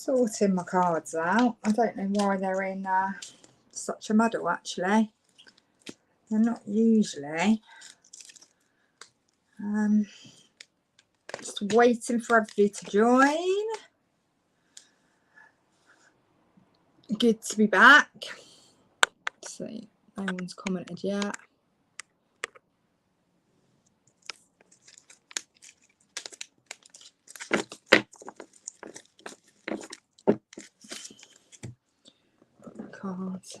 sorting my cards out. I don't know why they're in such a muddle, actually. They're not usually. Just waiting for everybody to join. Good to be back. So no one's commented yet. Cards.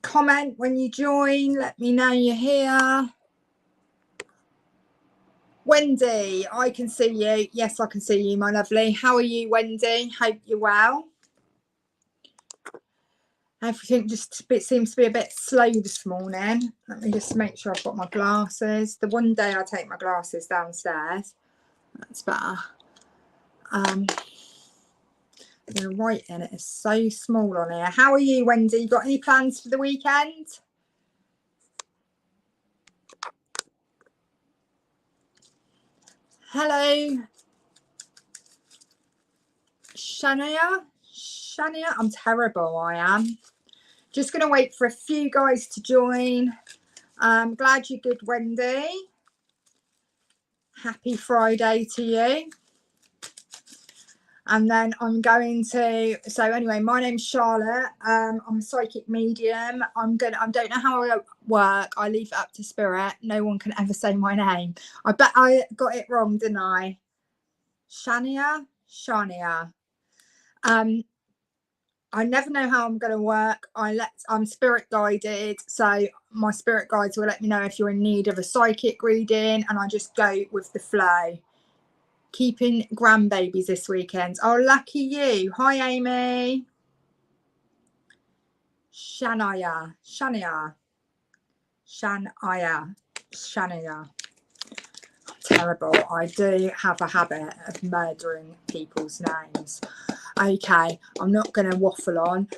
Comment when you join. Let me know you're here. Wendy, I can see you. Yes, I can see you, my lovely. How are you, Wendy? Hope you're well. Everything just seems to be a bit slow this morning. Let me just make sure I've got my glasses. The one day I take my glasses downstairs. That's better. The writing is so small on here. How are you, Wendy? You got any plans for the weekend? Hello. Shania? I'm terrible, I am. Just going to wait for a few guys to join. I'm glad you're good, Wendy. Happy Friday to you. And then I'm going to, so anyway, my name's Charlotte. I'm a psychic medium. I don't know how I work. I leave it up to spirit. No one can ever say my name. I bet I got it wrong, didn't I? Shania. I never know how I'm going to work. I'm spirit guided, so my spirit guides will let me know if you're in need of a psychic reading, and I just go with the flow. Keeping grandbabies this weekend. Oh, lucky you. Hi, Amy. Shania. Terrible. I do have a habit of murdering people's names. Okay, I'm not going to waffle on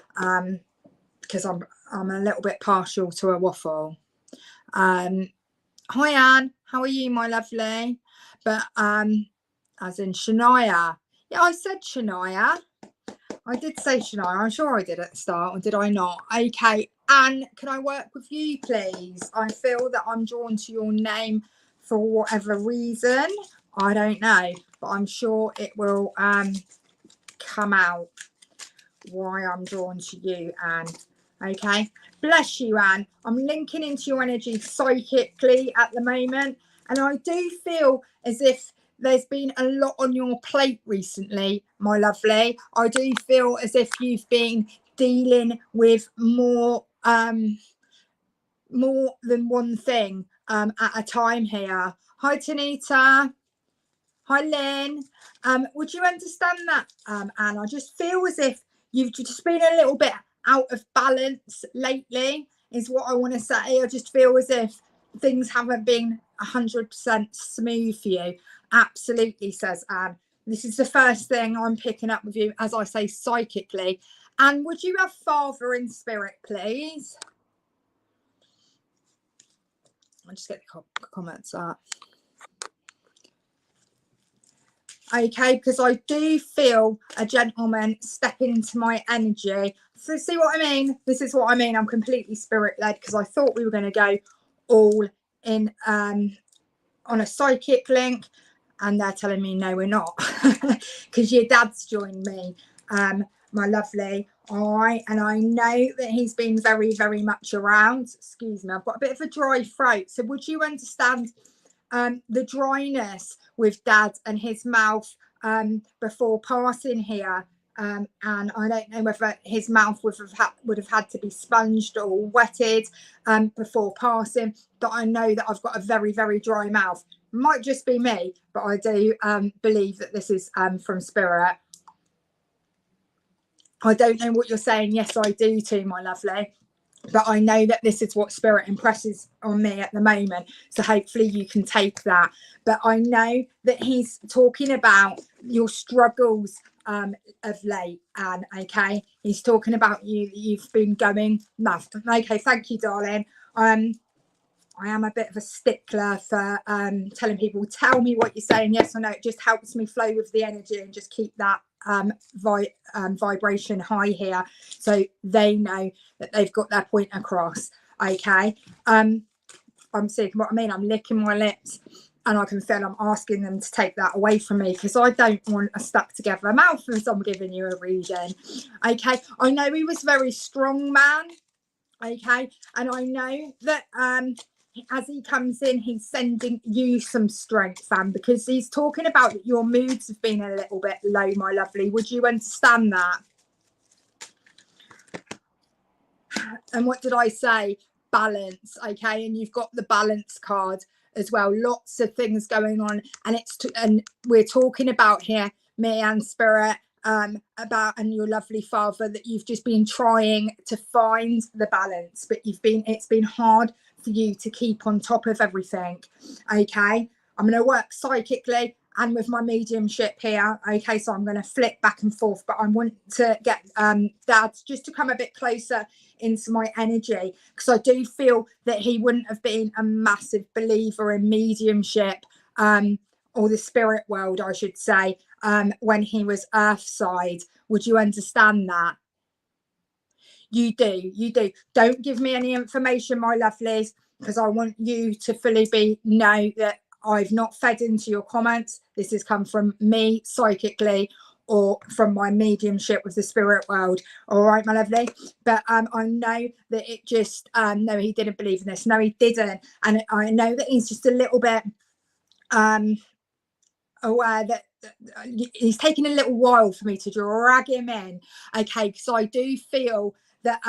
because I'm a little bit partial to a waffle. Hi, Anne. How are you, my lovely? But as in Shania. Yeah, I said Shania. I did say Shania. I'm sure I did at the start, or did I not? Okay, Anne, can I work with you, please? I feel that I'm drawn to your name for whatever reason. I don't know, but I'm sure it will come out why I'm drawn to you, Anne. Okay, bless you, Anne. I'm linking into your energy psychically at the moment, and I do feel as if there's been a lot on your plate recently, my lovely. I do feel as if you've been dealing with more than one thing at a time here. Hi, Tanita. Hi, Lynn. Would you understand that, Anne? I just feel as if you've just been a little bit out of balance lately, is what I want to say. I just feel as if things haven't been 100% smooth for you. Absolutely, says Anne. This is the first thing I'm picking up with you, as I say, psychically. And would you have Father in spirit, please? I'll just get the comments up. Okay, because I do feel a gentleman step into my energy. So see what I mean? This is what I mean. I'm completely spirit-led because I thought we were going to go all in on a psychic link, and they're telling me no, we're not, because your dad's joined me, my lovely. All right, and I know that he's been very, very much around. Excuse me, I've got a bit of a dry throat. So would you understand the dryness with Dad and his mouth before passing here? And I don't know whether his mouth would have had to be sponged or wetted before passing, but I know that I've got a very, very dry mouth. Might just be me, but I do believe that this is from spirit. I don't know what you're saying. Yes, I do too, my lovely. But I know that this is what spirit impresses on me at the moment. So hopefully you can take that. But I know that he's talking about your struggles of late, and okay, he's talking about you've been going. No, okay, thank you, darling. I am a bit of a stickler for telling people, tell me what you're saying, yes or no. It just helps me flow with the energy and just keep that vibration high here, so they know that they've got their point across. Okay, I'm seeing what I mean. I'm licking my lips, and I can feel I'm asking them to take that away from me, because I don't want a stuck together mouth as I'm giving you a reading. Okay, I know he was very strong man. Okay, and I know that as he comes in, he's sending you some strength, fam, because he's talking about that your moods have been a little bit low, my lovely. Would you understand that? And what did I say? Balance. Okay, and you've got the balance card as well. Lots of things going on, and and we're talking about here, me and spirit, about, and your lovely father, that you've just been trying to find the balance, but it's been hard for you to keep on top of everything. Okay, I'm going to work psychically and with my mediumship here. Okay, so I'm going to flip back and forth, but I want to get Dad just to come a bit closer into my energy, because I do feel that he wouldn't have been a massive believer in mediumship, or the spirit world, I should say, when he was Earthside. Would you understand that? You do. Don't give me any information, my lovelies, because I want you to fully know that I've not fed into your comments. This has come from me psychically, or from my mediumship with the spirit world. All right, my lovely. But I know that it just no, he didn't believe in this. No, he didn't. And I know that he's just a little bit aware that he's taking a little while for me to drag him in. Okay, because I do feel that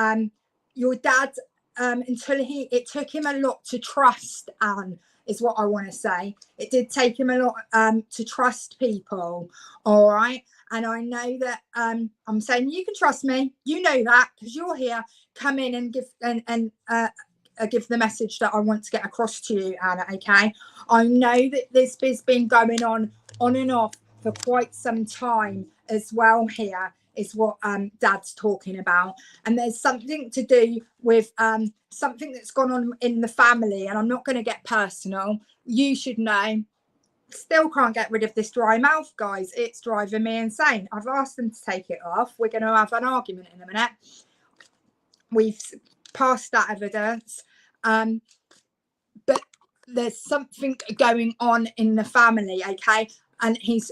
your dad, it took him a lot to trust Anne, is what I want to say. It did take him a lot to trust people. All right, and I know that I'm saying you can trust me. You know that, because you're here. Come in and give the message that I want to get across to you, Anna. Okay, I know that this has been going on and off for quite some time as well. Here is what Dad's talking about, and there's something to do with something that's gone on in the family, and I'm not going to get personal. You should know. Still can't get rid of this dry mouth, guys. It's driving me insane. I've asked them to take it off. We're going to have an argument in a minute. We've passed that evidence, but there's something going on in the family, okay, and he's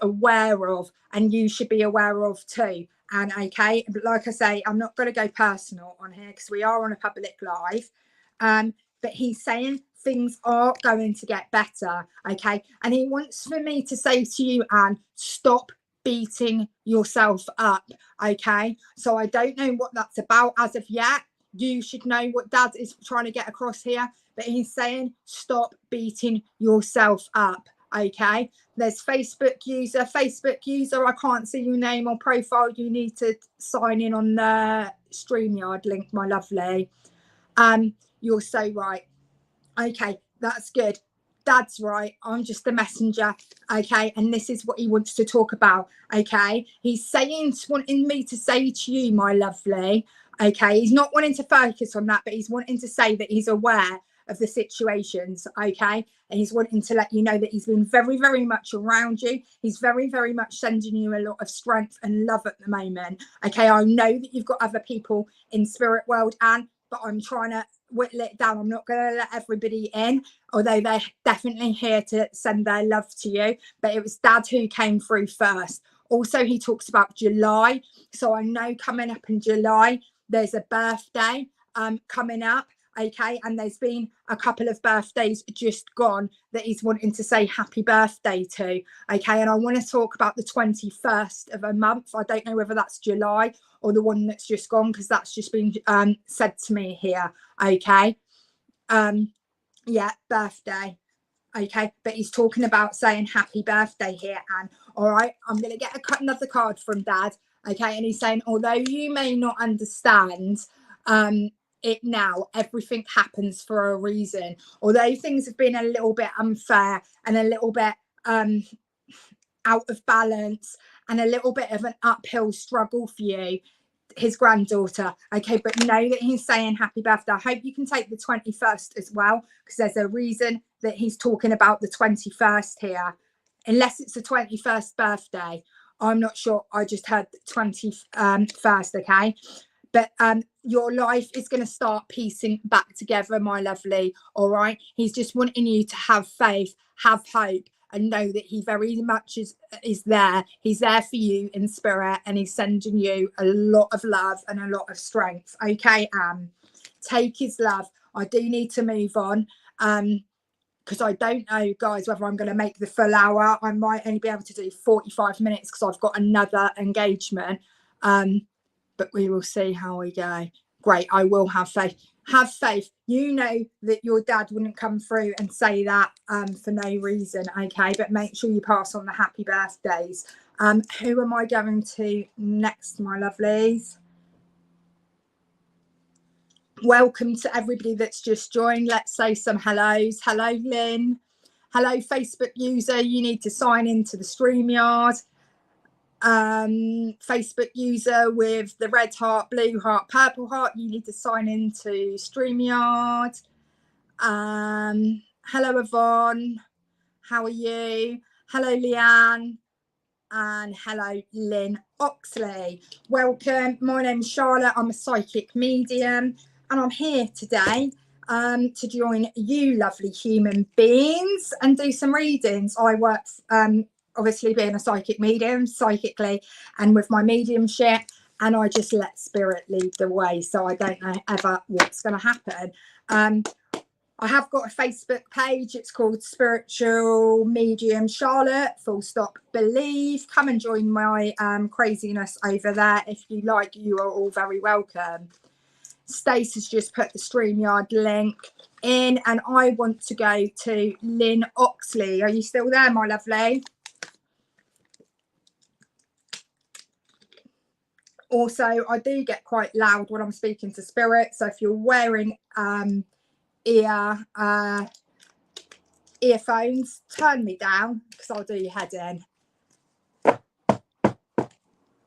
aware of, and you should be aware of too. And okay, but like I say, I'm not going to go personal on here because we are on a public live, but he's saying things are going to get better, okay, and he wants for me to say to you, Anne, stop beating yourself up. Okay, so I don't know what that's about as of yet. You should know what Dad is trying to get across here, but he's saying stop beating yourself up. Okay, there's Facebook user, I can't see your name or profile. You need to sign in on the StreamYard link, my lovely. You're so right. Okay, that's good. Dad's right. I'm just the messenger. Okay, and this is what he wants to talk about. Okay, he's wanting me to say to you, my lovely. Okay, he's not wanting to focus on that, but he's wanting to say that he's aware of the situations. Okay, and he's wanting to let you know that he's been very, very much around you. He's very, very much sending you a lot of strength and love at the moment. Okay, I know that you've got other people in spirit world, Anne, but I'm trying to whittle it down. I'm not going to let everybody in, although they're definitely here to send their love to you, but it was Dad who came through first. Also, he talks about July, so I know coming up in July there's a birthday coming up. Okay, and there's been a couple of birthdays just gone that he's wanting to say happy birthday to. Okay, and I want to talk about the 21st of a month. I don't know whether that's July or the one that's just gone, because that's just been said to me here. Okay, yeah, birthday. Okay, but he's talking about saying happy birthday here, Anne. All right, I'm going to get another card from Dad. Okay, and he's saying, although you may not understand it now, everything happens for a reason. Although things have been a little bit unfair and a little bit out of balance and a little bit of an uphill struggle for you, his granddaughter. Okay, but know that he's saying happy birthday. I hope you can take the 21st as well, because there's a reason that he's talking about the 21st here, unless it's the 21st birthday. I'm not sure. I just heard the 21st. Okay, but your life is going to start piecing back together, my lovely. All right, he's just wanting you to have faith, have hope, and know that he very much is there. He's there for you in spirit, and he's sending you a lot of love and a lot of strength. Okay, take his love. I do need to move on, because I don't know, guys, whether I'm going to make the full hour. I might only be able to do 45 minutes because I've got another engagement. But we will see how we go. Great, I will have faith. Have faith. You know that your dad wouldn't come through and say that for no reason, okay? But make sure you pass on the happy birthdays. Who am I going to next, my lovelies? Welcome to everybody that's just joined. Let's say some hellos. Hello, Lynn. Hello, Facebook user. You need to sign into the StreamYard. Facebook user with the red heart, blue heart, purple heart, you need to sign into StreamYard. Hello, Yvonne. How are you? Hello, Leanne. And hello, Lynn Oxley. Welcome. My name's Charlotte. I'm a psychic medium, and I'm here today to join you lovely human beings and do some readings. I work obviously being a psychic medium, psychically, and with my mediumship, and I just let spirit lead the way, so I don't know ever what's going to happen. I have got a Facebook page. It's called Spiritual Medium Charlotte, full stop believe. Come and join my craziness over there if you like. You are all very welcome. Stace has just put the StreamYard link in, and I want to go to Lynn Oxley. Are you still there, my lovely? Also, I do get quite loud when I'm speaking to spirit, so if you're wearing earphones, turn me down because I'll do your head in.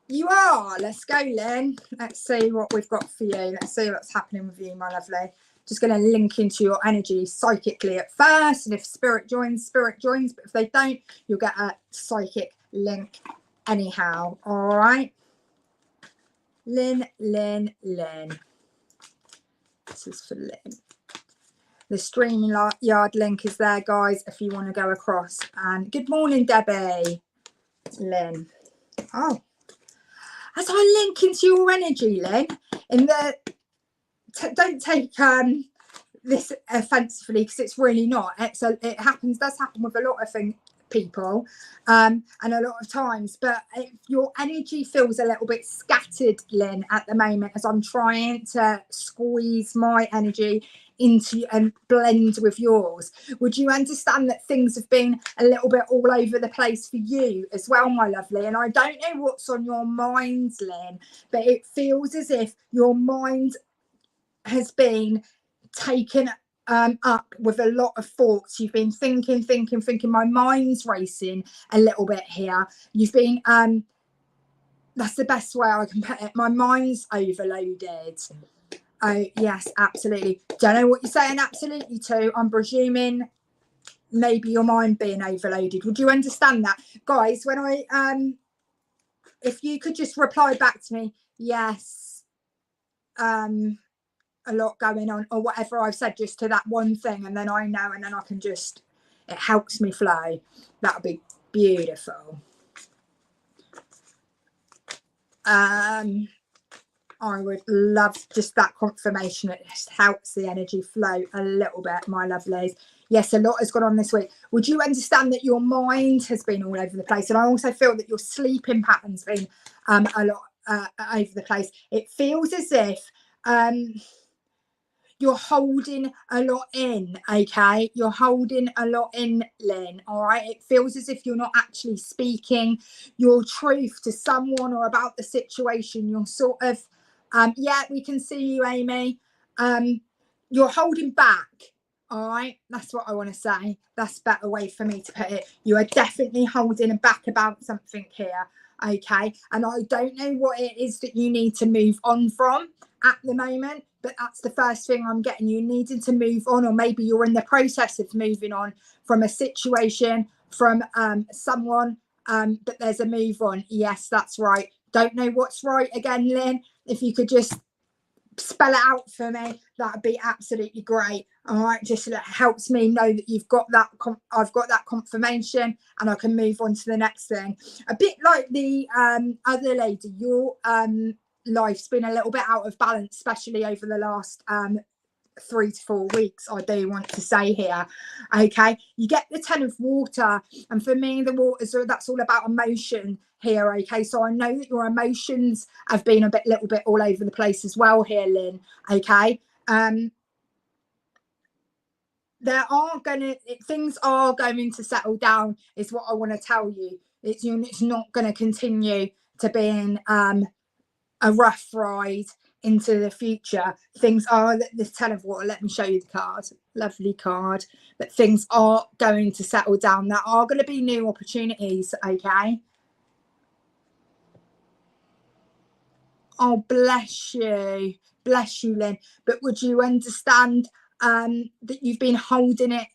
You are. Let's go, Lynn. Let's see what we've got for you. Let's see what's happening with you, my lovely. Just going to link into your energy psychically at first, and if spirit joins, but if they don't, you'll get a psychic link anyhow. All right, Lynn. This is for Lynn. The StreamYard link is there, guys, if you want to go across. And good morning, Debbie. Lynn. Oh, as I link into your energy, Lynn, in the don't take this offensively, because it's really not. Does happen with a lot of people, and a lot of times. But if your energy feels a little bit scattered, Lynn, at the moment, as I'm trying to squeeze my energy into and blend with yours, would you understand that things have been a little bit all over the place for you as well, my lovely? And I don't know what's on your mind, Lynn, but it feels as if your mind has been taken up with a lot of thoughts. You've been thinking. My mind's racing a little bit here. You've been that's the best way I can put it. My mind's overloaded. Oh yes, absolutely. Don't know what you're saying absolutely to. I'm presuming maybe your mind being overloaded. Would you understand that, guys? When I if you could just reply back to me, yes, a lot going on, or whatever I've said, just to that one thing, and then I know, and then I can just, it helps me flow. That would be beautiful. I would love just that confirmation. It just helps the energy flow a little bit, my lovelies. Yes, a lot has gone on this week. Would you understand that your mind has been all over the place? And I also feel that your sleeping pattern's been a lot over the place. It feels as if you're holding a lot in, okay? You're holding a lot in, Lynn, all right? It feels as if you're not actually speaking your truth to someone or about the situation. You're sort of, yeah, we can see you, Amy. You're holding back, all right? That's what I want to say. That's a better way for me to put it. You are definitely holding back about something here. okay? And I don't know what it is that you need to move on from at the moment, but that's the first thing I'm getting. You needing to move on, or maybe you're in the process of moving on from a situation, from someone, but there's a move on. Yes, that's right. Don't know what's right again, Lynn. If you could just spell it out for me, that'd be absolutely great. All right, just helps me know that you've got that. I've got that confirmation, and I can move on to the next thing. A bit like the other lady, your life's been a little bit out of balance, especially over the last 3 to 4 weeks, I do want to say here. Okay, you get the 10 of water, and for me the waters are, that's all about emotion here. Okay, so I know that your emotions have been a little bit all over the place as well here, Lynn. Okay, things are going to settle down, is what I want to tell you. It's not going to continue to be in a rough ride into the future. Things are, this 10 of water, let me show you the card, lovely card, but things are going to settle down. There are going to be new opportunities. Okay, oh bless you, Lynn. But would you understand that you've been holding it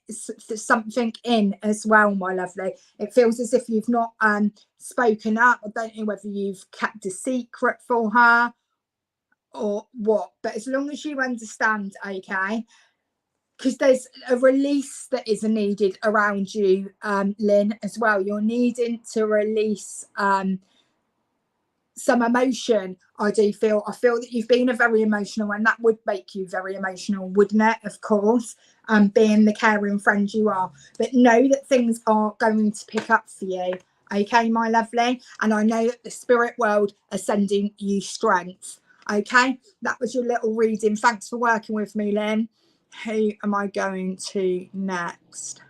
for something in as well, my lovely? It feels as if you've not spoken up. I don't know whether you've kept a secret for her or what, but as long as you understand, okay, because there's a release that is needed around you, Lynn, as well. You're needing to release some emotion. I feel that you've been a very emotional, and that would make you very emotional, wouldn't it? Of course, being the caring friend you are. But know that things are going to pick up for you, okay, my lovely? And I know that the spirit world are sending you strength. Okay, that was your little reading. Thanks for working with me, Lynn. Who am I going to next?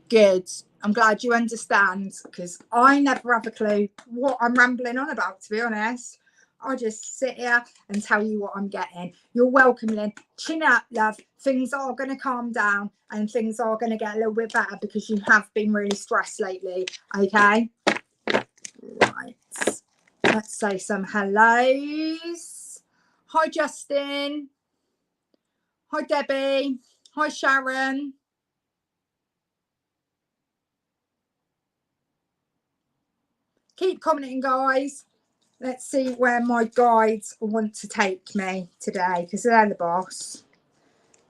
Good. I'm glad you understand, because I never have a clue what I'm rambling on about, to be honest. I just sit here and tell you what I'm getting. You're welcome, Lynn. Chin up, love. Things are going to calm down, and things are going to get a little bit better, because you have been really stressed lately. Okay? Right. Let's say some hellos. Hi, Justin. Hi, Debbie. Hi, Sharon. Keep commenting, guys. Let's see where my guides want to take me today, because they're the boss.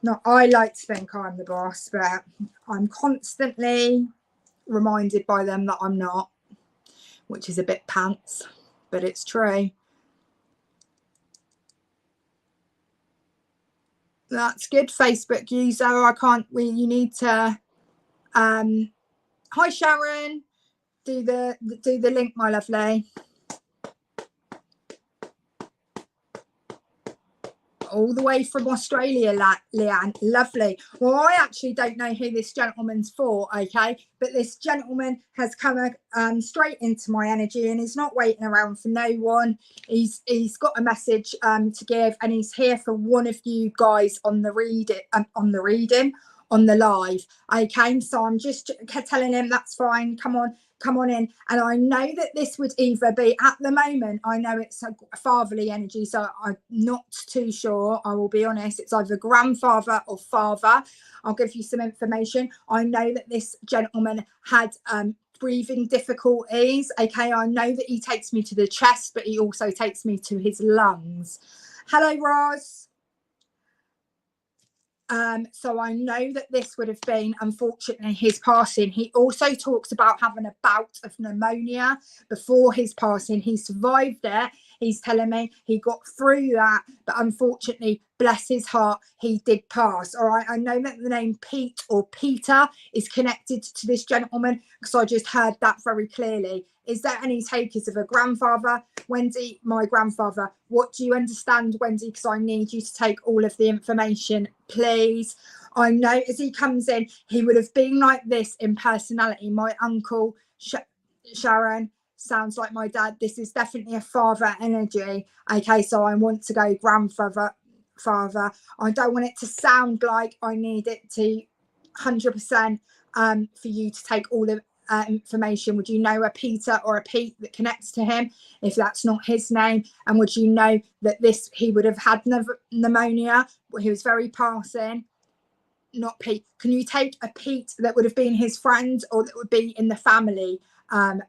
Not, I like to think I'm the boss, but I'm constantly reminded by them that I'm not, which is a bit pants, but it's true. That's good, Facebook user. You need to hi Sharon, do the link, my lovely. All the way from Australia, Leanne. Lovely. Well, I actually don't know who this gentleman's for, okay? But this gentleman has come straight into my energy, and he's not waiting around for no one. He's got a message to give, and he's here for one of you guys on the live. Okay, so I'm just telling him that's fine. Come on in. And I know that this would either be, at the moment, I know it's a fatherly energy, so I'm not too sure. I will be honest. It's either grandfather or father. I'll give you some information. I know that this gentleman had breathing difficulties. Okay, I know that he takes me to the chest, but he also takes me to his lungs. Hello, Roz. So I know that this would have been, unfortunately, his passing. He also talks about having a bout of pneumonia before his passing. He survived it. He's telling me he got through that, but unfortunately, bless his heart, he did pass. All right. I know that the name Pete or Peter is connected to this gentleman, because I just heard that very clearly. Is there any takers of a grandfather? Wendy, my grandfather. What do you understand, Wendy? Because I need you to take all of the information, please. I know as he comes in, he would have been like this in personality. My uncle, Sharon, sounds like my dad. This is definitely a father energy. Okay, so I want to go grandfather Father. I don't want it to sound like I need it to 100% for you to take all the information. Would you know a Peter or a Pete that connects to him if that's not his name? And would you know that he would have had pneumonia? He was very passing. Not Pete. Can you take a Pete that would have been his friend or that would be in the family,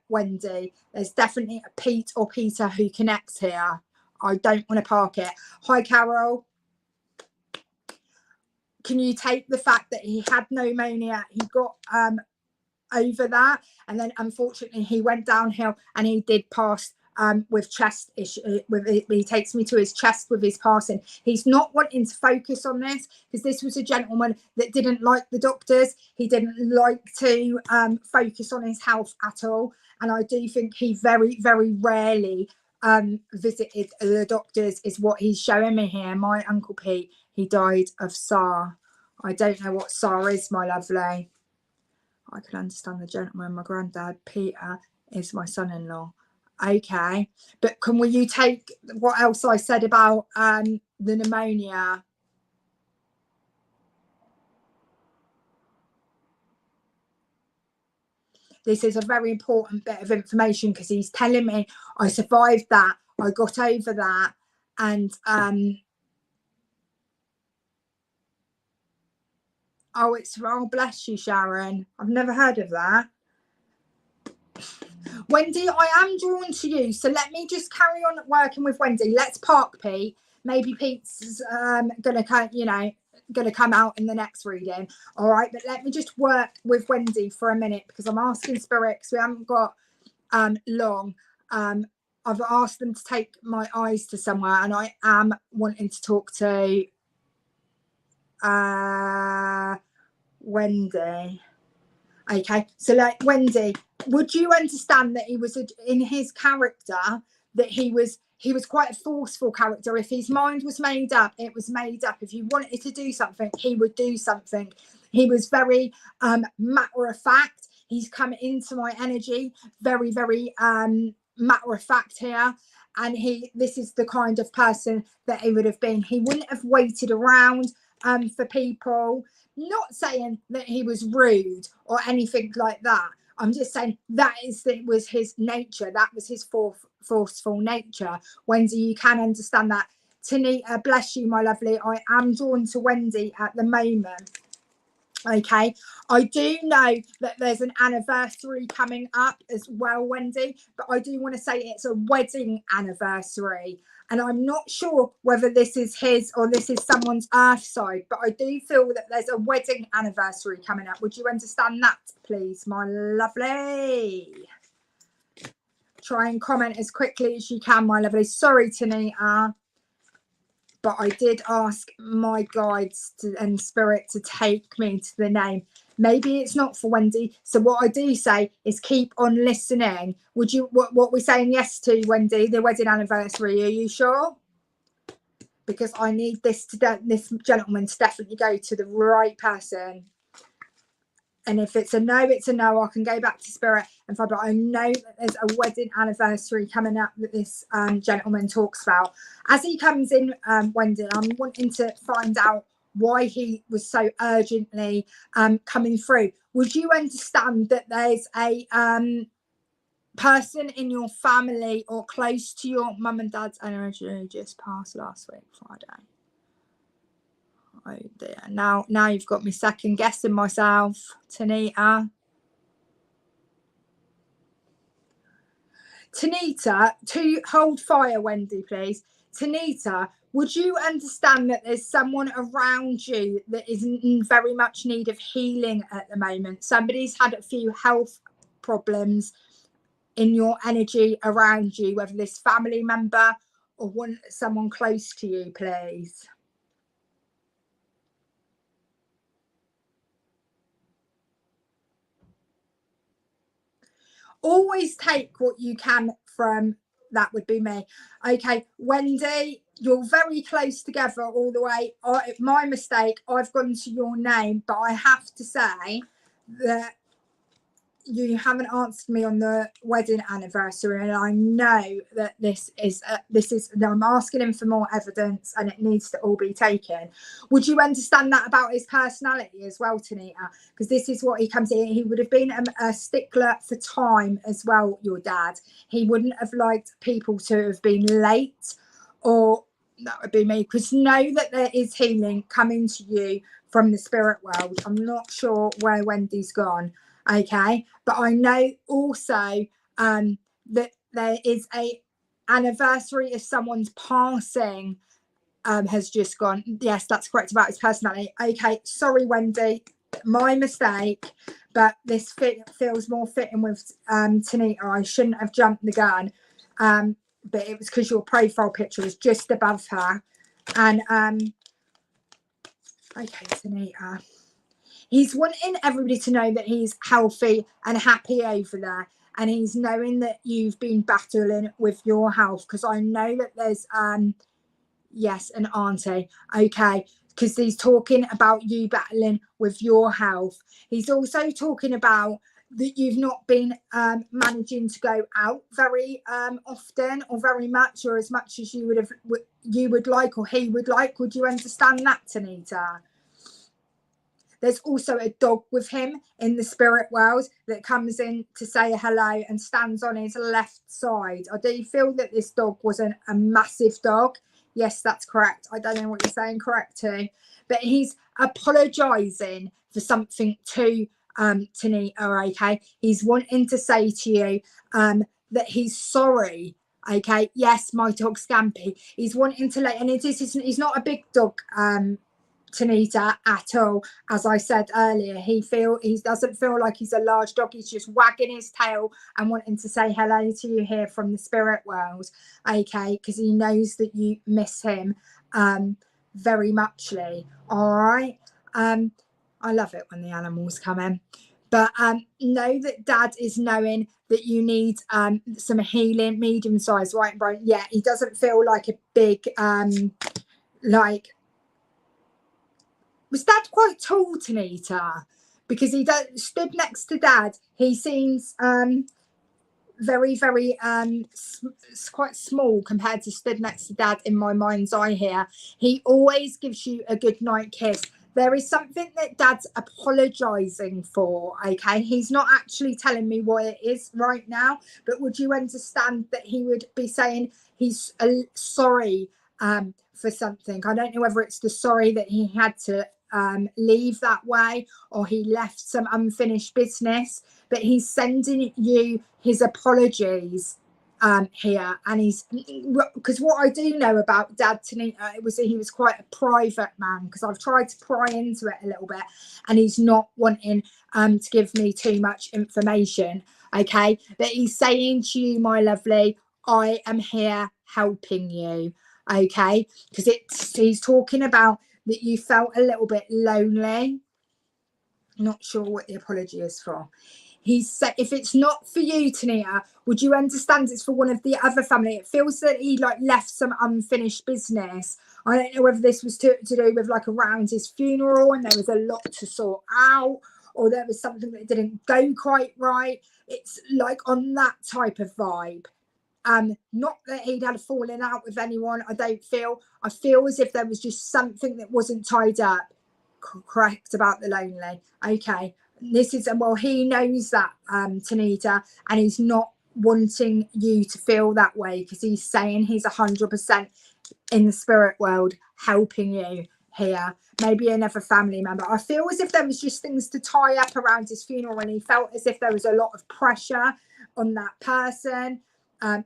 Wendy? There's definitely a Pete or Peter who connects here. I don't want to park it. Hi, Carol. Can you take the fact that he had pneumonia? He got over that, and then unfortunately he went downhill and he did pass with chest issue. He takes me to his chest with his passing. He's not wanting to focus on this because this was a gentleman that didn't like the doctors. He didn't like to focus on his health at all, and I do think he very, very rarely visited the doctors, is what he's showing me here. My Uncle Pete, he died of SAR. I don't know what SAR is, my lovely. I can understand the gentleman. My granddad, Peter, is my son-in-law. Okay. But will you take what else I said about the pneumonia? This is a very important bit of information because he's telling me I survived that. I got over that. And oh, bless you, Sharon. I've never heard of that. Wendy, I am drawn to you, so let me just carry on working with Wendy. Let's park Pete. Maybe Pete's gonna come out in the next reading. All right, but let me just work with Wendy for a minute because I'm asking Spirit because we haven't got long. I've asked them to take my eyes to somewhere, and I am wanting to talk to Wendy. Okay, so like Wendy, would you understand that he was in his character that he was quite a forceful character? If his mind was made up, it was made up. If he wanted to do something, he would do something. He was very matter of fact. He's come into my energy very, very matter of fact here. And this is the kind of person that he would have been. He wouldn't have waited around for people. Not saying that he was rude or anything like that. I'm just saying it was his nature. That was his forceful nature. Wendy, you can understand that. Tanita, bless you, my lovely. I am drawn to Wendy at the moment. Okay, I do know that there's an anniversary coming up as well, Wendy, but I do want to say it's a wedding anniversary, and I'm not sure whether this is his or this is someone's earth side, but I do feel that there's a wedding anniversary coming up. Would you understand that, please, my lovely? Try and comment as quickly as you can, my lovely. Sorry, Tanita. But I did ask my guides and Spirit to take me to the name. Maybe it's not for Wendy. So what I do say is keep on listening. Would you, what we're saying yes to, Wendy, the wedding anniversary, are you sure? Because I need this gentleman to definitely go to the right person. And if it's a no, it's a no. I can go back to Spirit and find, but I know that there's a wedding anniversary coming up that this gentleman talks about. As he comes in, Wendy, I'm wanting to find out why he was so urgently coming through. Would you understand that there's a person in your family or close to your mum and dad's energy just passed last week, Friday? Oh dear. Now you've got me second guessing myself, Tanita. Tanita, to hold fire, Wendy, please. Tanita, would you understand that there's someone around you that is in very much need of healing at the moment? Somebody's had a few health problems in your energy around you, whether this family member or someone close to you, please. Always take what you can from that would be me. Okay, Wendy, you're very close together all the way. My mistake, I've gone to your name, but I have to say that you haven't answered me on the wedding anniversary, and I know that this is I'm asking him for more evidence, and it needs to all be taken. Would you understand that about his personality as well, Tanita? Because this is what he comes in. He would have been a stickler for time as well, your dad. He wouldn't have liked people to have been late, or that would be me. Because know that there is healing coming to you from the spirit world. I'm not sure where Wendy's gone. Okay, but I know also that there is a anniversary of someone's passing has just gone. Yes, that's correct about his personality. Okay, sorry, Wendy, my mistake, but this feels more fitting with Tanita. I shouldn't have jumped the gun, but it was because your profile picture was just above her. And okay, Tanita. He's wanting everybody to know that he's healthy and happy over there. And he's knowing that you've been battling with your health. Because I know that there's, yes, an auntie. Okay. Because he's talking about you battling with your health. He's also talking about that you've not been managing to go out very often or very much or as much as you would like or he would like. Would you understand that, Tanita? There's also a dog with him in the spirit world that comes in to say hello and stands on his left side. I do feel that this dog wasn't a massive dog. Yes, that's correct. I don't know what you're saying correct to, but he's apologising for something to Tanita, okay? He's wanting to say to you that he's sorry. Okay, yes, my dog Scampy. He's wanting to let, and he's not a big dog, Tanita, at all. As I said earlier, he doesn't feel like he's a large dog. He's just wagging his tail and wanting to say hello to you here from the spirit world, okay? Because he knows that you miss him very muchly. All right. I love it when the animals come in. But know that Dad is knowing that you need some healing, medium size, right, bro? Yeah, he doesn't feel like a big was Dad quite tall, Tanita? Because he stood next to Dad. He seems very, very quite small compared to stood next to Dad in my mind's eye here. He always gives you a good night kiss. There is something that Dad's apologising for, okay? He's not actually telling me what it is right now, but would you understand that he would be saying he's sorry for something? I don't know whether it's the sorry that he had to leave that way or he left some unfinished business, but he's sending you his apologies here. And he's, because what I do know about Dad, Tanita, he was quite a private man, because I've tried to pry into it a little bit and he's not wanting to give me too much information, okay? But he's saying to you, my lovely, I am here helping you, okay? Because he's talking about that you felt a little bit lonely. Not sure what the apology is for. He said, if it's not for you, Tanita, would you understand it's for one of the other family? It feels that he left some unfinished business. I don't know whether this was to do with around his funeral and there was a lot to sort out, or there was something that didn't go quite right. It's on that type of vibe. Not that he'd had a falling out with anyone. I feel as if there was just something that wasn't tied up. Correct about the lonely. Okay, this is, well, he knows that, Tanita, and he's not wanting you to feel that way, because he's saying he's 100% in the spirit world helping you here. Maybe another family member. I feel as if there was just things to tie up around his funeral, and he felt as if there was a lot of pressure on that person.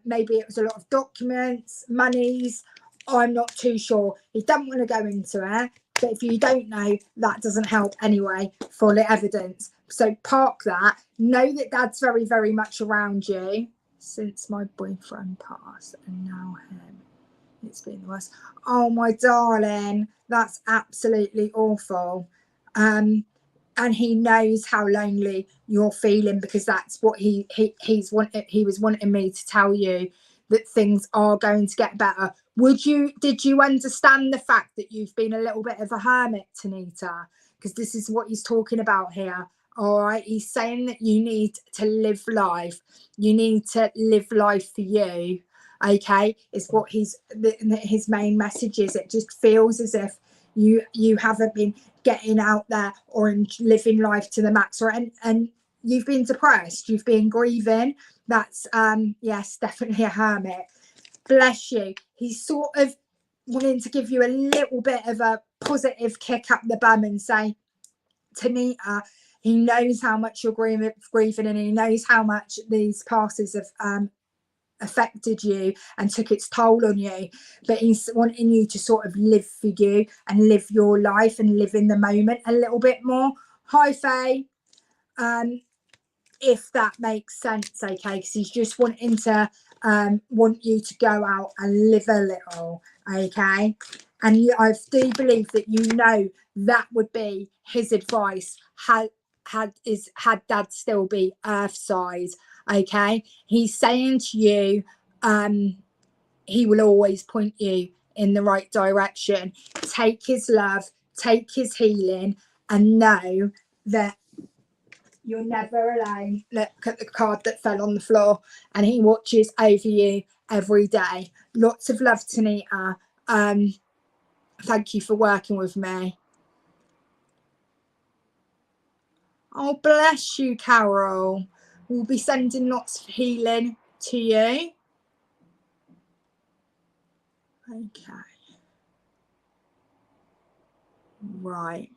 Maybe it was a lot of documents, monies. I'm not too sure. He doesn't want to go into it. But if you don't know, that doesn't help anyway for the evidence. So park that. Know that Dad's very, very much around you since my boyfriend passed, and now him. It's been the worst. Oh, my darling, that's absolutely awful. And he knows how lonely you're feeling, because that's what he was wanting me to tell you, that things are going to get better. Did you understand the fact that you've been a little bit of a hermit, Tanita? Because this is what he's talking about here. All right, he's saying that you need to live life. You need to live life for you. Okay, is what his main message is. It just feels as if you haven't been getting out there or living life to the max, or and you've been depressed, you've been grieving. That's yes, definitely a hermit. Bless you. He's sort of wanting to give you a little bit of a positive kick up the bum and say, Tanita, he knows how much you're grieving, and he knows how much these passes have affected you and took its toll on you, but he's wanting you to sort of live for you and live your life and live in the moment a little bit more. Hi Faye, if that makes sense, okay, because he's just wanting to want you to go out and live a little, okay, and I do believe that that would be his advice had dad still be earthside. Okay, he's saying to you he will always point you in the right direction. Take his love, take his healing, and know that you're never alone. Look at the card that fell on the floor, and he watches over you every day. Lots of love, Tanita. Thank you for working with me. Oh, bless you, Carol. We'll be sending lots of healing to you. Okay. Right.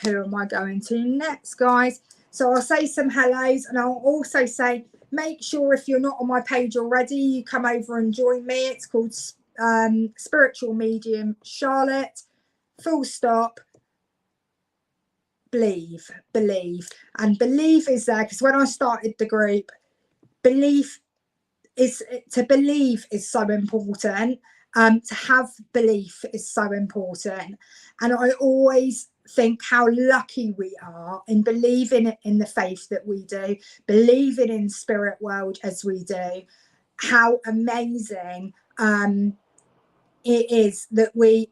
Who am I going to next, guys? So I'll say some hellos, and I'll also say, make sure if you're not on my page already, you come over and join me. It's called Spiritual Medium Charlotte. Full stop. Believe. And believe is there, because when I started the group, believe is so important. To have belief is so important, and I always think how lucky we are in believing in the faith that we do, believing in spirit world as we do, how amazing it is that we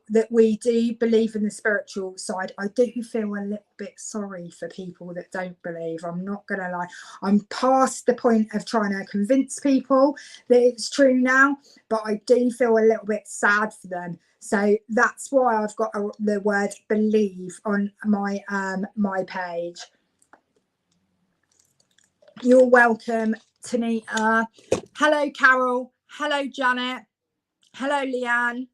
do believe in the spiritual side. I do feel a little bit sorry for people that don't believe. I'm not gonna lie. I'm past the point of trying to convince people that it's true now, but I do feel a little bit sad for them. So that's why I've got the word believe on my my page. You're welcome, Tanita. Hello, Carol. Hello, Janet. Hello, Leanne.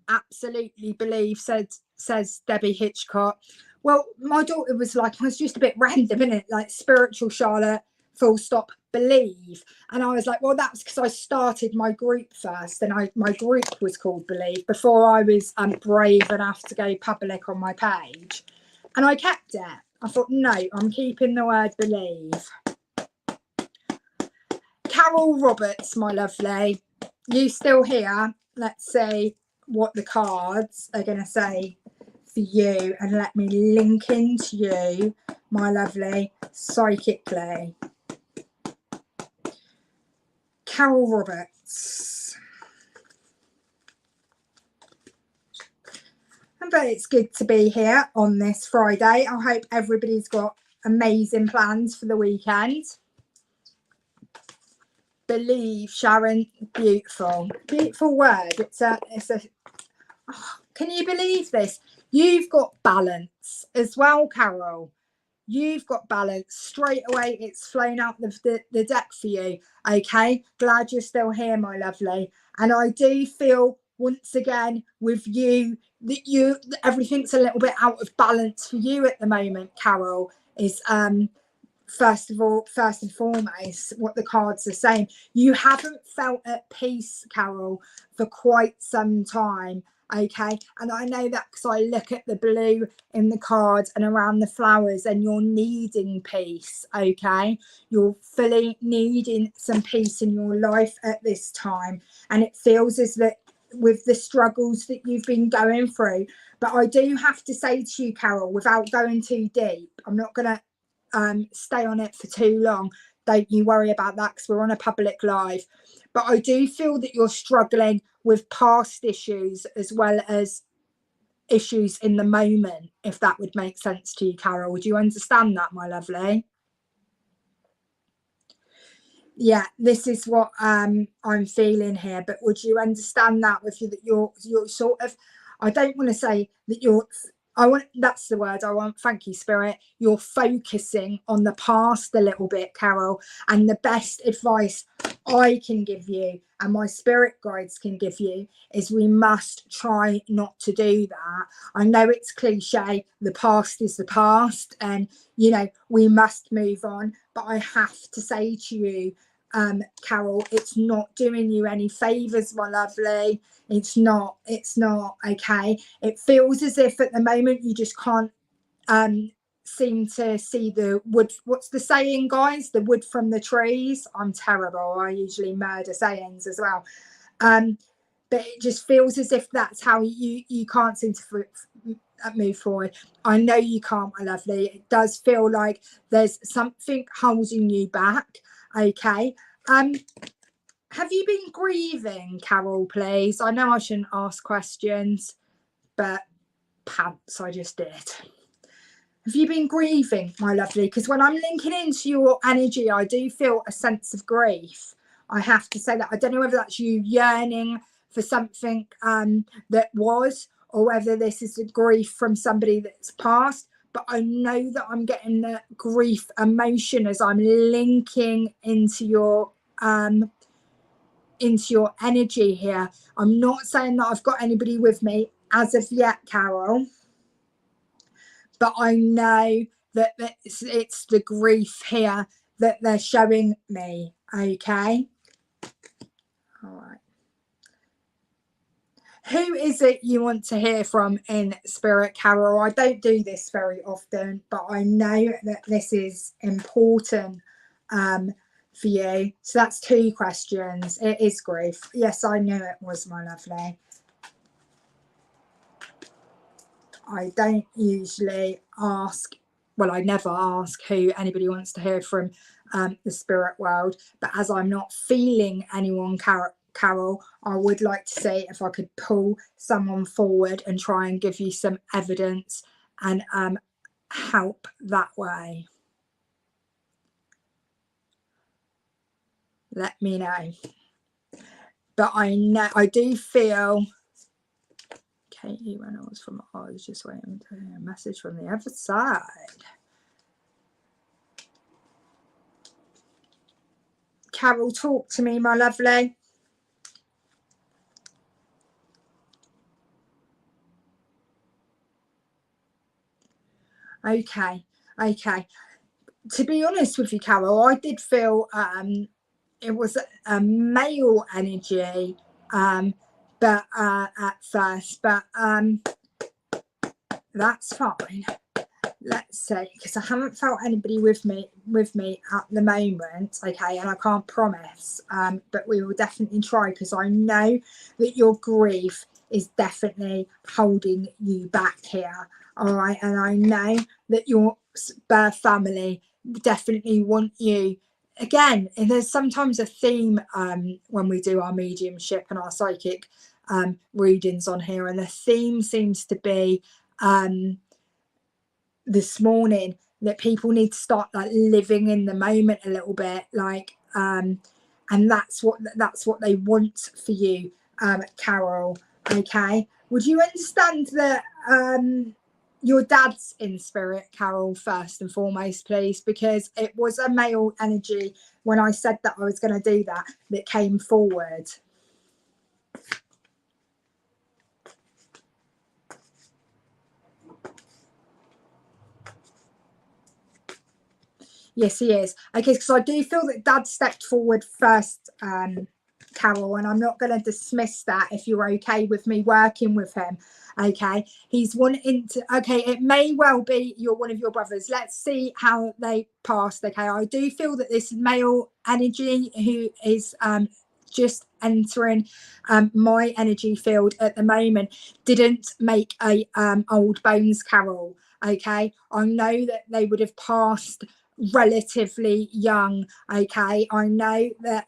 Absolutely believe, says Debbie Hitchcock. Well, my daughter was like, it's just a bit random, isn't it? Like spiritual Charlotte, full stop, believe. And I was like, well, that's because I started my group first, and my group was called Believe before I was brave enough to go public on my page, and I kept it. I thought, no, I'm keeping the word believe. Carol Roberts, my lovely, you still here? Let's see what the cards are going to say for you, and let me link into you, my lovely, psychically. Carol Roberts. But it's good to be here on this Friday. I hope everybody's got amazing plans for the weekend. Believe, Sharon, beautiful word. It's a oh, can you believe this? You've got balance as well, Carol. You've got balance straight away. It's flown out the deck for you. Okay, glad you're still here, my lovely. And I do feel once again with you that everything's a little bit out of balance for you at the moment, Carol. Is first and foremost, what the cards are saying, you haven't felt at peace, Carol, for quite some time. Okay, and I know that because I look at the blue in the cards and around the flowers, and you're needing peace. Okay, you're fully needing some peace in your life at this time, and it feels as that with the struggles that you've been going through. But I do have to say to you, Carol, without going too deep, I'm not gonna stay on it for too long, don't you worry about that, because we're on a public live. But I do feel that you're struggling with past issues as well as issues in the moment, if that would make sense to you, Carol. Would you understand that, my lovely? Yeah, this is what I'm feeling here, but would you understand that with you, that you're sort of, I don't want to say that you're, I want, that's the word I want, thank you, Spirit, you're focusing on the past a little bit, Carol, and the best advice I can give you and my spirit guides can give you is we must try not to do that. I know it's cliche, the past is the past, and you know we must move on, but I have to say to you, Carol, it's not doing you any favors, my lovely. It's not, okay. It feels as if at the moment you just can't seem to see the wood. What's the saying, guys? The wood from the trees. I'm terrible. I usually murder sayings as well. But it just feels as if that's how you can't seem to move forward. I know you can't, my lovely. It does feel like there's something holding you back. Okay. Have you been grieving, Carol, please? I know I shouldn't ask questions, but pants, I just did. Have you been grieving, my lovely? Because when I'm linking into your energy, I do feel a sense of grief. I have to say that. I don't know whether that's you yearning for something that was, or whether this is a grief from somebody that's passed. But I know that I'm getting the grief emotion as I'm linking into your energy here. I'm not saying that I've got anybody with me as of yet, Carol. But I know that it's the grief here that they're showing me. Okay. All right. Who is it you want to hear from in spirit, Carol? I don't do this very often, but I know that this is important for you. So that's 2 questions. It is grief. Yes, I knew it was, my lovely. I don't usually ask, well, I never ask who anybody wants to hear from the spirit world, but as I'm not feeling anyone, Carol, I would like to say if I could pull someone forward and try and give you some evidence and help that way. Let me know. But I know, I do feel, Katie Reynolds from, I was just waiting to hear a message from the other side. Carol, talk to me, my lovely. Okay. To be honest with you, Carol, I did feel it was a male energy, but at first, but that's fine. Let's see, because I haven't felt anybody with me at the moment, okay, and I can't promise, but we will definitely try, because I know that your grief is definitely holding you back here. All right, and I know that your birth family definitely want you. Again, and there's sometimes a theme when we do our mediumship and our psychic readings on here, and the theme seems to be this morning that people need to start like living in the moment a little bit, like and that's what they want for you, Carol. Okay, would you understand that your dad's in spirit, Carol, first and foremost, please, because it was a male energy when I said that I was going to do that came forward. Yes, he is. Okay, because I do feel that Dad stepped forward first, Carol, and I'm not going to dismiss that if you're okay with me working with him. Okay, he's wanting to. Okay, it may well be you're one of your brothers. Let's see how they passed. Okay, I do feel that this male energy who is just entering my energy field at the moment didn't make a old bones, Carol. Okay, I know that they would have passed relatively young. Okay, I know that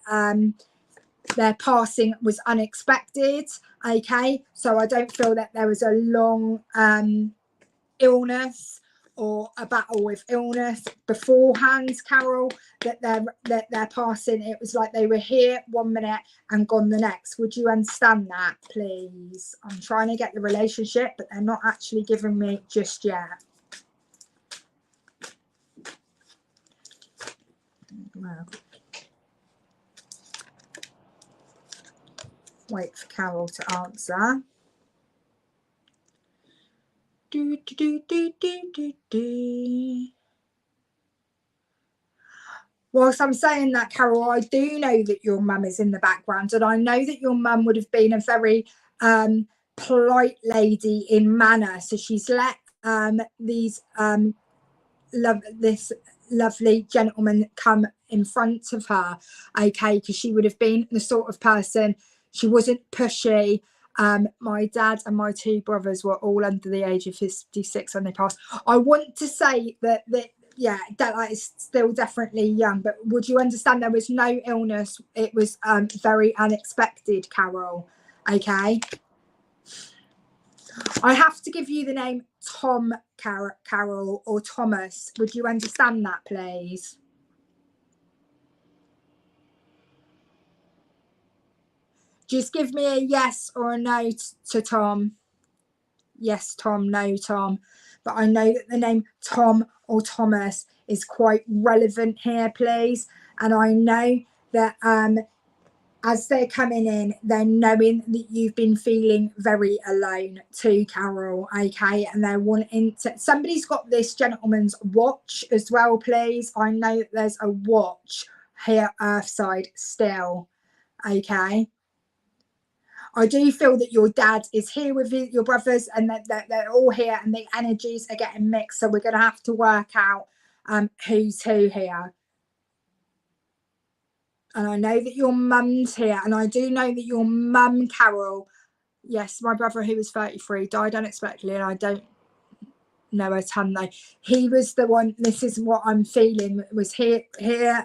their passing was unexpected. Okay, so I don't feel that there was a long illness or a battle with illness beforehand, Carol, that they're passing. It was like they were here 1 minute and gone the next. Would you understand that, please? I'm trying to get the relationship, but they're not actually giving me just yet. Well, wait for Carol to answer. Whilst I'm saying that, Carol, I do know that your mum is in the background, and I know that your mum would have been a very polite lady in manner. So she's let this lovely gentleman come in front of her, okay, because she would have been the sort of person, she wasn't pushy. My dad and my two brothers were all under the age of 56 when they passed. I want to say that yeah, that is still definitely young, but would you understand there was no illness? It was very unexpected, Carol. Okay. I have to give you the name Tom, Carol, or Thomas. Would you understand that, please? Just give me a yes or a no to Tom. Yes, Tom, no, Tom. But I know that the name Tom or Thomas is quite relevant here, please. And I know that as they're coming in, they're knowing that you've been feeling very alone too, Carol, okay? And they're wanting to... Somebody's got this gentleman's watch as well, please. I know that there's a watch here, Earthside, still, okay? I do feel that your dad is here with your brothers, and that they're all here, and the energies are getting mixed. So we're going to have to work out who's who here. And I know that your mum's here, and I do know that your mum, Carol, yes, my brother who was 33 died unexpectedly, and I don't know a ton though. He was the one, this is what I'm feeling, was here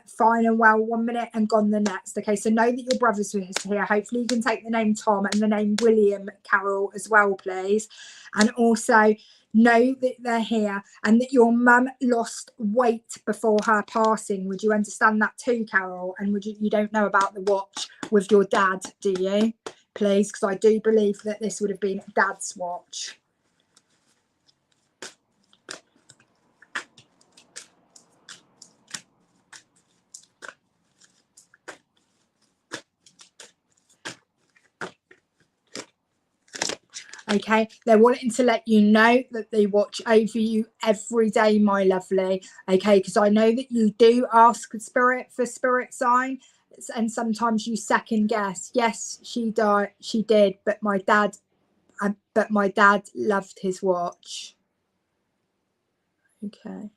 fine and well 1 minute and gone the next. Okay, so know that your brothers were here. Hopefully you can take the name Tom and the name William, Carol, as well, please. And also know that they're here, and that your mum lost weight before her passing. Would you understand that too, Carol? And would you don't know about the watch with your dad, do you? Please, because I do believe that this would have been Dad's watch. Okay, they're wanting to let you know that they watch over you every day, my lovely. Okay, because I know that you do ask spirit for spirit sign, and sometimes you second guess. Yes, she died, she did, but my dad loved his watch. Okay,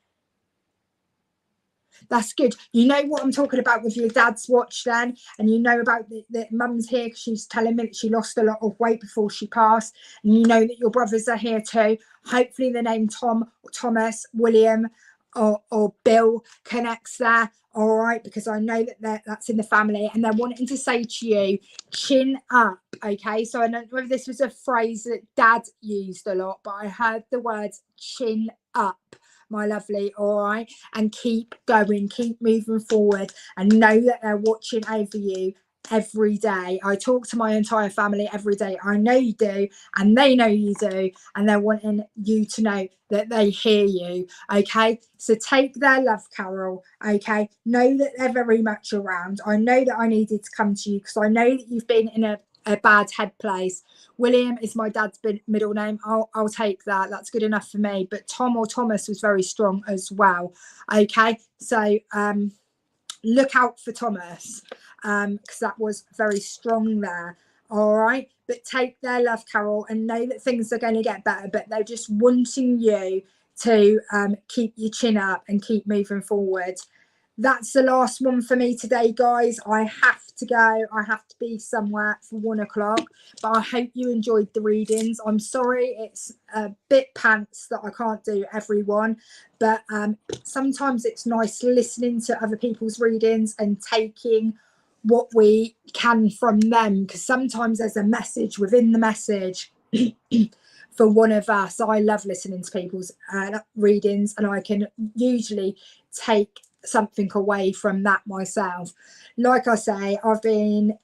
that's good. You know what I'm talking about with your dad's watch then, and you know about the mum's here because she's telling me that she lost a lot of weight before she passed, and you know that your brothers are here too. Hopefully the name Tom or Thomas, William or Bill connects there, all right, because I know that that's in the family, and they're wanting to say to you, chin up. Okay, so I don't know whether this was a phrase that Dad used a lot, but I heard the words chin up, my lovely, all right, and keep going, keep moving forward, and know that they're watching over you every day. I talk to my entire family every day. I know you do, and they know you do, and they're wanting you to know that they hear you. Okay, so take their love, Carol. Okay, know that they're very much around. I know that I needed to come to you because I know that you've been in a bad head place. William is my dad's middle name. I'll take that. That's good enough for me. But Tom or Thomas was very strong as well. Okay, so look out for Thomas, because that was very strong there. All right, but take their love, Carol, and know that things are going to get better, but they're just wanting you to keep your chin up and keep moving forward. That's the last one for me today, guys. I have to go. I have to be somewhere for 1 o'clock, but I hope you enjoyed the readings. I'm sorry it's a bit pants that I can't do everyone, but sometimes it's nice listening to other people's readings and taking what we can from them, because sometimes there's a message within the message. For one of us, I love listening to people's readings, and I can usually take something away from that myself. Like I say, I've been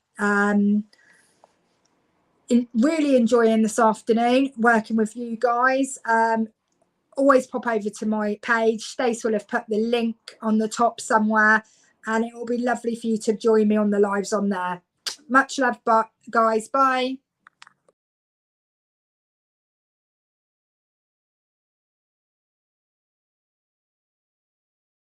really enjoying this afternoon working with you guys. Always pop over to my page. Stace will have put the link on the top somewhere, and it will be lovely for you to join me on the lives on there. Much love, guys. Bye.